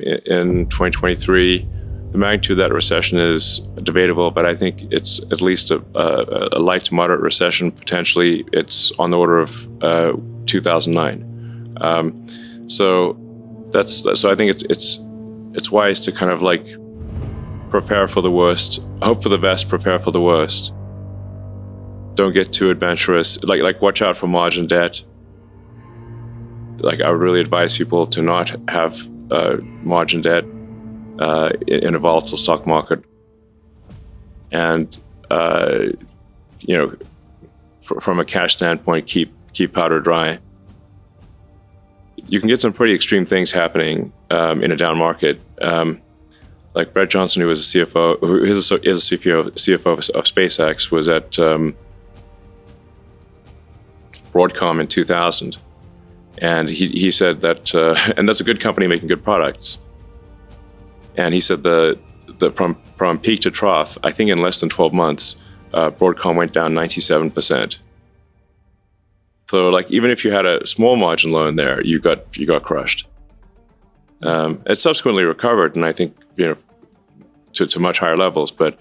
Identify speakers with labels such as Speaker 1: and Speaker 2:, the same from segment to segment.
Speaker 1: in 2023. The magnitude of that recession is debatable, but I think it's at least a light to moderate recession. Potentially, it's on the order of 2009. So I think it's wise to kind of like prepare for the worst, hope for the best, prepare for the worst. Don't get too adventurous. Like watch out for margin debt. Like I would really advise people to not have margin debt in a volatile stock market. And from a cash standpoint, keep powder dry. You can get some pretty extreme things happening in a down market. Like Brett Johnson, who was a CFO, who is a CFO of SpaceX, was at Broadcom in 2000, and he said that, and that's a good company making good products. And he said from peak to trough, I think in less than 12 months, Broadcom went down 97%. So like even if you had a small margin loan there, you got crushed. It subsequently recovered, and I think to much higher levels. But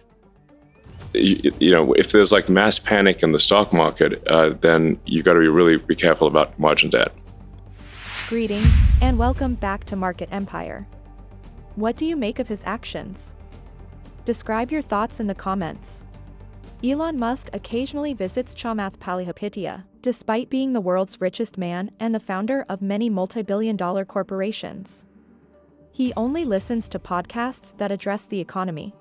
Speaker 1: if there's like mass panic in the stock market, then you got to really be careful about margin debt.
Speaker 2: Greetings and welcome back to Market Empire. What do you make of his actions? Describe your thoughts in the comments. Elon Musk occasionally visits Chamath Palihapitiya, despite being the world's richest man and the founder of many multi-billion-dollar corporations. He only listens to podcasts that address the economy.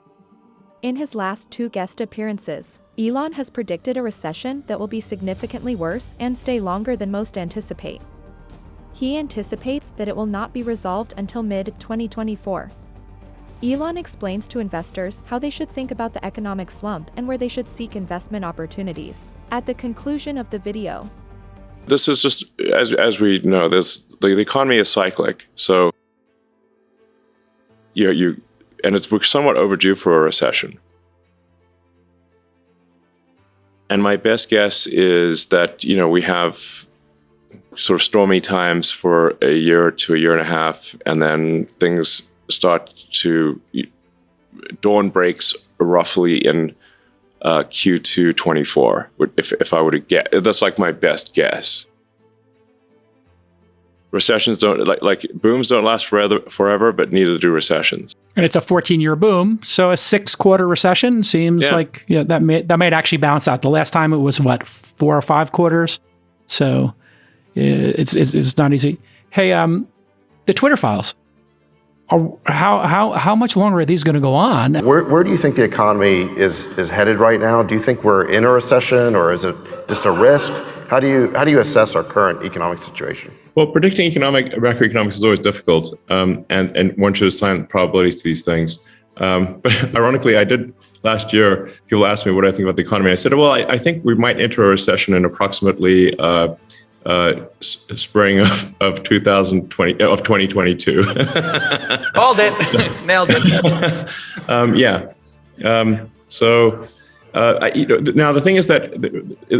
Speaker 2: In his last 2 guest appearances, Elon has predicted a recession that will be significantly worse and stay longer than most anticipate. He anticipates that it will not be resolved until mid-2024. Elon explains to investors how they should think about the economic slump and where they should seek investment opportunities. At the conclusion of the video,
Speaker 1: this is just, as we know, the economy is cyclic. So we're somewhat overdue for a recession. And my best guess is that, we have sort of stormy times for a year to a year and a half, and then things start to, dawn breaks roughly in Q2 24. If I were to get, that's like my best guess. Recessions don't, like booms don't last forever, but neither do recessions.
Speaker 3: And it's a 14-year boom, so a 6-quarter recession seems like that might actually balance out. The last time it was 4 or 5 quarters, so it's not easy. Hey, the Twitter files. How much longer are these going to go on?
Speaker 4: Where do you think the economy is headed right now? Do you think we're in a recession, or is it just a risk? How do you assess our current economic situation?
Speaker 1: Well, predicting macroeconomics is always difficult, and one should assign probabilities to these things. But ironically, I did last year. People asked me what I think about the economy. I said, well, I think we might enter a recession in approximately spring of 2022.
Speaker 5: Called it. Nailed it.
Speaker 1: Now the thing is that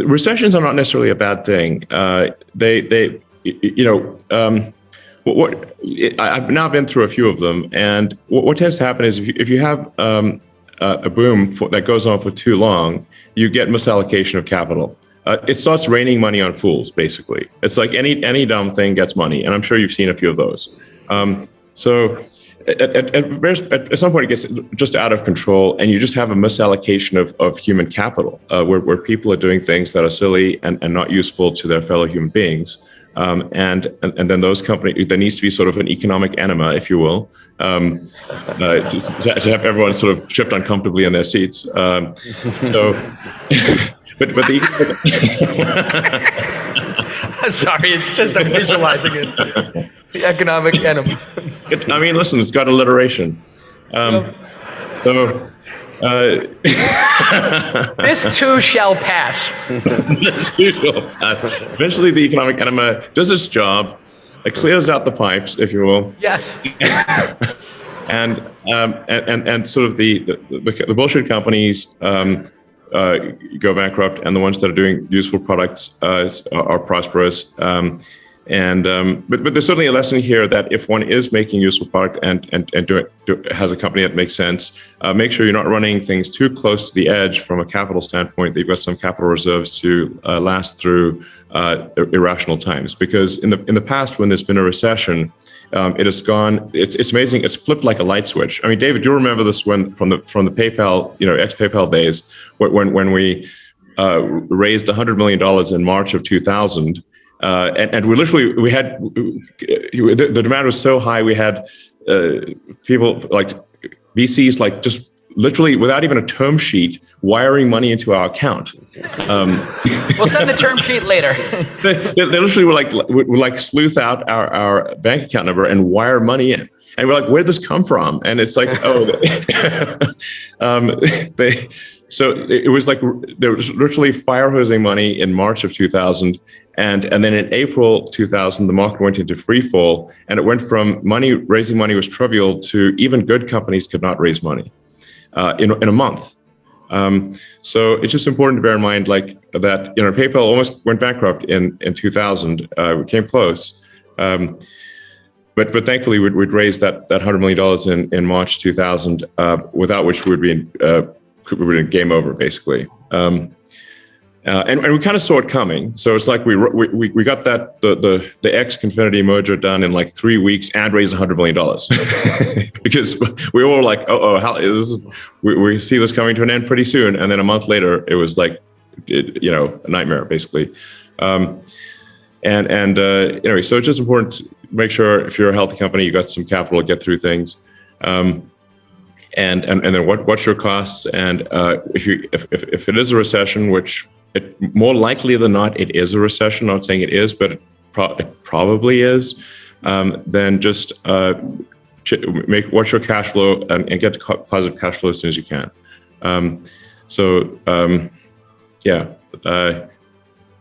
Speaker 1: recessions are not necessarily a bad thing. I've now been through a few of them, and what tends to happen is if you have a boom that goes on for too long, you get misallocation of capital. It starts raining money on fools, basically. It's like any dumb thing gets money, and I'm sure you've seen a few of those. So at some point it gets just out of control, and you just have a misallocation of human capital, where people are doing things that are silly and not useful to their fellow human beings. And then those companies, there needs to be sort of an economic enema, if you will, to have everyone sort of shift uncomfortably in their seats. But
Speaker 5: I'm sorry, it's just I'm visualizing it. The economic enema.
Speaker 1: I mean, listen, it's got alliteration.
Speaker 5: This too shall pass.
Speaker 1: This too shall pass. Eventually, the economic enema does its job. It clears out the pipes, if you will.
Speaker 5: Yes.
Speaker 1: and sort of the bullshit companies go bankrupt, and the ones that are doing useful products are prosperous. But there's certainly a lesson here that if one is making useful product and has a company that makes sense, make sure you're not running things too close to the edge from a capital standpoint, that you've got some capital reserves to last through irrational times. Because in the past, when there's been a recession, it has gone. It's amazing. It's flipped like a light switch. I mean, David, do you remember this from the PayPal, ex-PayPal days, when we raised $100 million in March of 2000, and we had the demand was so high, we had people like VCs like just literally without even a term sheet wiring money into our account.
Speaker 5: We'll send the term sheet later.
Speaker 1: they literally would like sleuth out our bank account number and wire money in. And we're like, where'd this come from? And it's like, so it was like there was literally fire hosing money in March of 2000. And then in April 2000, the market went into free fall, and it went from raising money was trivial to even good companies could not raise money in a month. So it's just important to bear in mind like that, PayPal almost went bankrupt in 2000. We came close. But thankfully we'd raised that $100 million in March 2000, without which we'd be in game over basically. And we kind of saw it coming. So it's like we got that the X-Confinity merger done in like 3 weeks and raised $100 million because we were like, we see this coming to an end pretty soon. And then a month later, it was like, a nightmare basically. Anyway, so it's just important to make sure if you're a healthy company, you got some capital to get through things. And then what's your costs? And if it is a recession, which more likely than not, it is a recession. I'm not saying it is, but it probably is. Then just watch your cash flow and get to positive cash flow as soon as you can.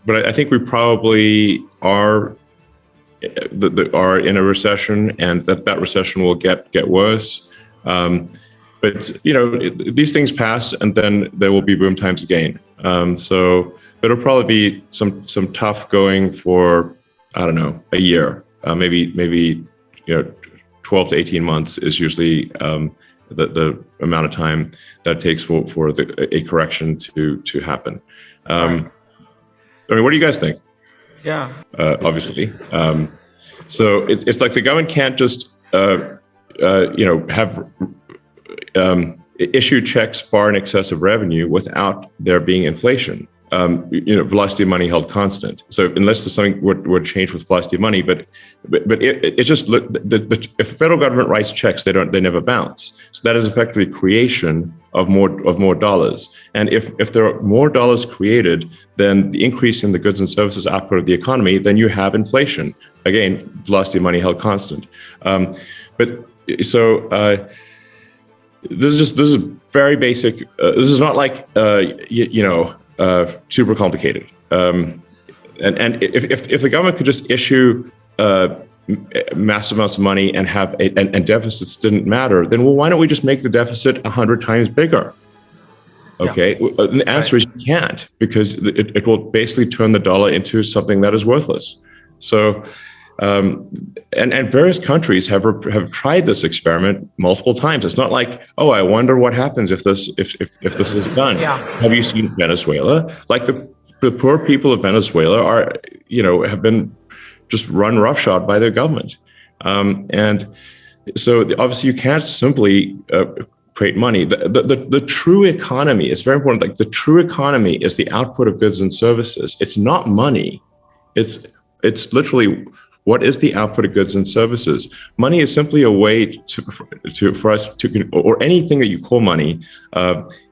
Speaker 1: But I think we probably are in a recession, and that recession will get worse. But these things pass, and then there will be boom times again. So it'll probably be some tough going for, I don't know, a year, maybe 12 to 18 months is usually the amount of time that it takes for a correction to happen. Right. I mean, what do you guys think?
Speaker 5: Yeah.
Speaker 1: Obviously. So it's like the government can't just have issue checks far in excess of revenue without there being inflation. Velocity of money held constant. So unless there's something would change with velocity of money, but it's just if the federal government writes checks, they never bounce. So that is effectively creation of more dollars. And if there are more dollars created, then the increase in the goods and services output of the economy, then you have inflation. Again, velocity of money held constant. This is very basic. This is not like super complicated. And if the government could just issue massive amounts of money and and deficits didn't matter, then why don't we just make the deficit 100 times bigger? Okay, yeah. The answer is you can't, because it will basically turn the dollar into something that is worthless. So. And various countries have tried this experiment multiple times. It's not like, I wonder what happens if this is done. Yeah. Have you seen Venezuela? Like the poor people of Venezuela have been just run roughshod by their government. And so obviously you can't simply create money. The true economy is very important. Like the true economy is the output of goods and services. It's not money. It's literally, what is the output of goods and services? Money is simply a way for us to, or anything that you call money,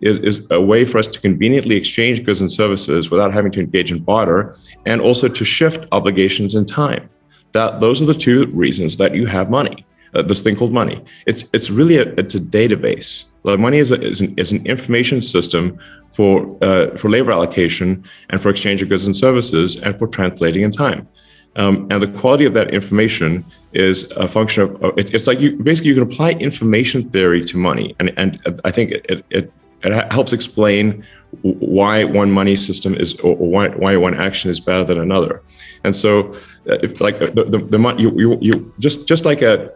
Speaker 1: is a way for us to conveniently exchange goods and services without having to engage in barter, and also to shift obligations in time. Those are the two reasons that you have money. This thing called money. It's really a database. Money is an information system for labor allocation and for exchange of goods and services and for translating in time. And the quality of that information is a function of, it's like you can apply information theory to money. And I think it helps explain why one money system is, or why one action is better than another. And so, if like you just like an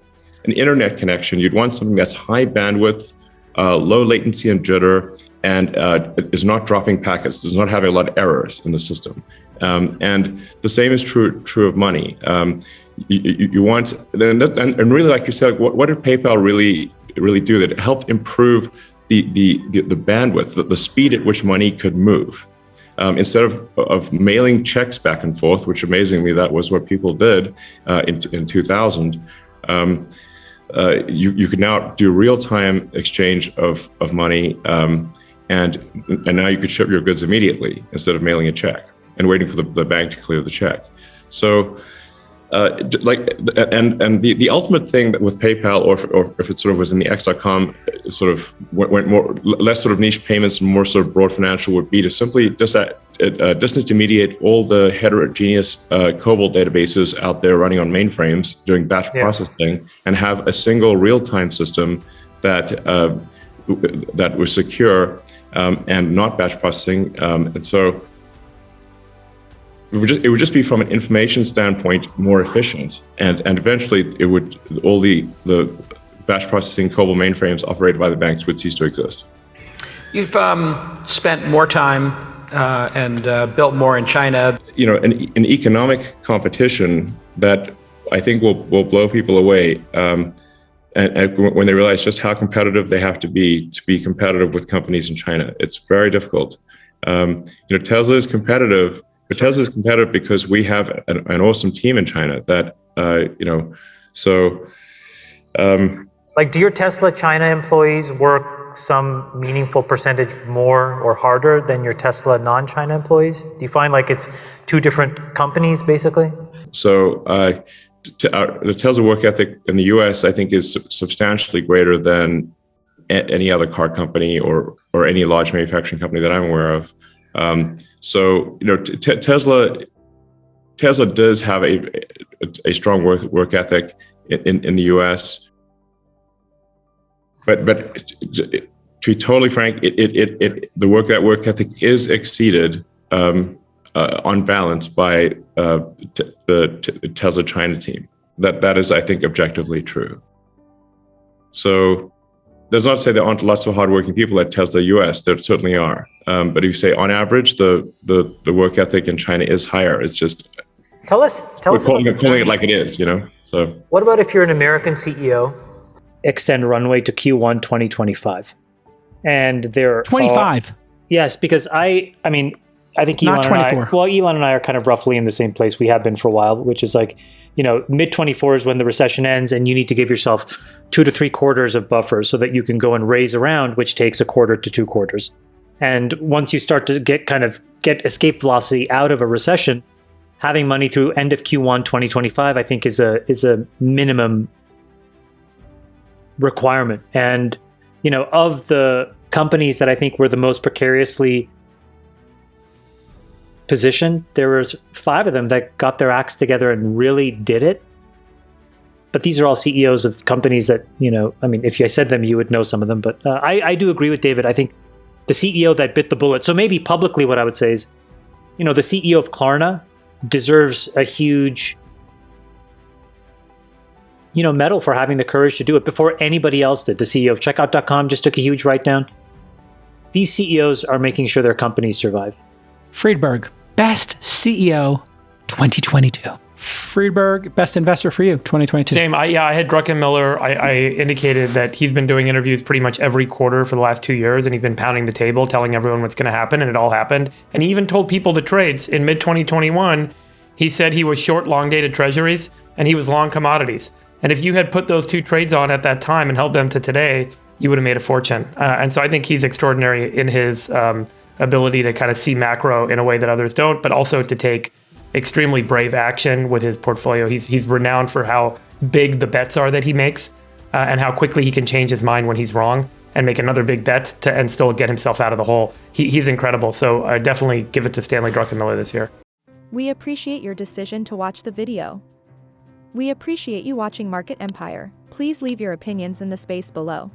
Speaker 1: internet connection, you'd want something that's high bandwidth, low latency and jitter, and is not dropping packets, does not have a lot of errors in the system. And the same is true of money. You want, and really, like you said, what did PayPal really do? That it helped improve the bandwidth, the speed at which money could move. Instead of mailing checks back and forth, which amazingly that was what people did in 2000, you could now do real-time exchange of money, and now you could ship your goods immediately instead of mailing a check and waiting for the bank to clear the check. So, the ultimate thing that with PayPal, or if it sort of was in the X.com, sort of went more less sort of niche payments and more sort of broad financial, would be to simply disintermediate all the heterogeneous COBOL databases out there running on mainframes doing batch processing, and have a single real-time system that was secure and not batch processing, and so. It would just be, from an information standpoint, more efficient, and eventually it would, all the batch processing COBOL mainframes operated by the banks would cease to exist.
Speaker 5: You've spent more time and built more in China.
Speaker 1: You know, an economic competition that I think will blow people away, and when they realize just how competitive they have to be competitive with companies in China. It's very difficult. Tesla is competitive. But Tesla is competitive because we have an awesome team in China that,
Speaker 6: Like, do your Tesla China employees work some meaningful percentage more or harder than your Tesla non-China employees? Do you find like it's two different companies, basically?
Speaker 1: So the Tesla work ethic in the US, I think, is substantially greater than any other car company or any large manufacturing company that I'm aware of. Tesla does have a strong work ethic in the U.S. But to be totally frank, that work ethic is exceeded on balance by the Tesla China team. That is, I think, objectively true. So. That's not to say there aren't lots of hardworking people at Tesla US. There certainly are. But if you say on average, the work ethic in China is higher. It's just
Speaker 6: tell us
Speaker 1: calling it like it is, So
Speaker 6: what about if you're an American CEO?
Speaker 7: Extend runway to Q1 2025, and they're
Speaker 3: 25.
Speaker 7: Yes, because I think Elon
Speaker 3: not 24.
Speaker 7: Elon and I are kind of roughly in the same place we have been for a while, which is like, mid 24 is when the recession ends, and you need to give yourself 2 to 3 quarters of buffer so that you can go and raise a round, which takes 1/4 to 2 quarters. And once you start to get escape velocity out of a recession, having money through end of Q1 2025, I think is a minimum requirement. And, of the companies that I think were the most precariously position, there was 5 of them that got their acts together and really did it. But these are all CEOs of companies that, if you said them, you would know some of them. But I do agree with David. I think the CEO that bit the bullet, so maybe publicly what I would say is, the CEO of Klarna deserves a huge, medal for having the courage to do it before anybody else did. The CEO of Checkout.com just took a huge write down. These CEOs are making sure their companies survive.
Speaker 3: Friedberg, best CEO 2022. Friedberg, best investor for you 2022.
Speaker 8: Same. I had Druckenmiller. I indicated that he's been doing interviews pretty much every quarter for the last 2 years, and he's been pounding the table, telling everyone what's going to happen, and it all happened. And he even told people the trades in mid-2021. He said he was short long-dated treasuries, and he was long commodities. And if you had put those 2 trades on at that time and held them to today, you would have made a fortune. And so I think he's extraordinary in his ability to kind of see macro in a way that others don't, but also to take extremely brave action with his portfolio. He's renowned for how big the bets are that he makes, and how quickly he can change his mind when he's wrong and make another big bet and still get himself out of the hole. He's incredible. So I definitely give it to Stanley Druckenmiller this year.
Speaker 2: We appreciate your decision to watch the video. We appreciate you watching Market Empire. Please leave your opinions in the space below.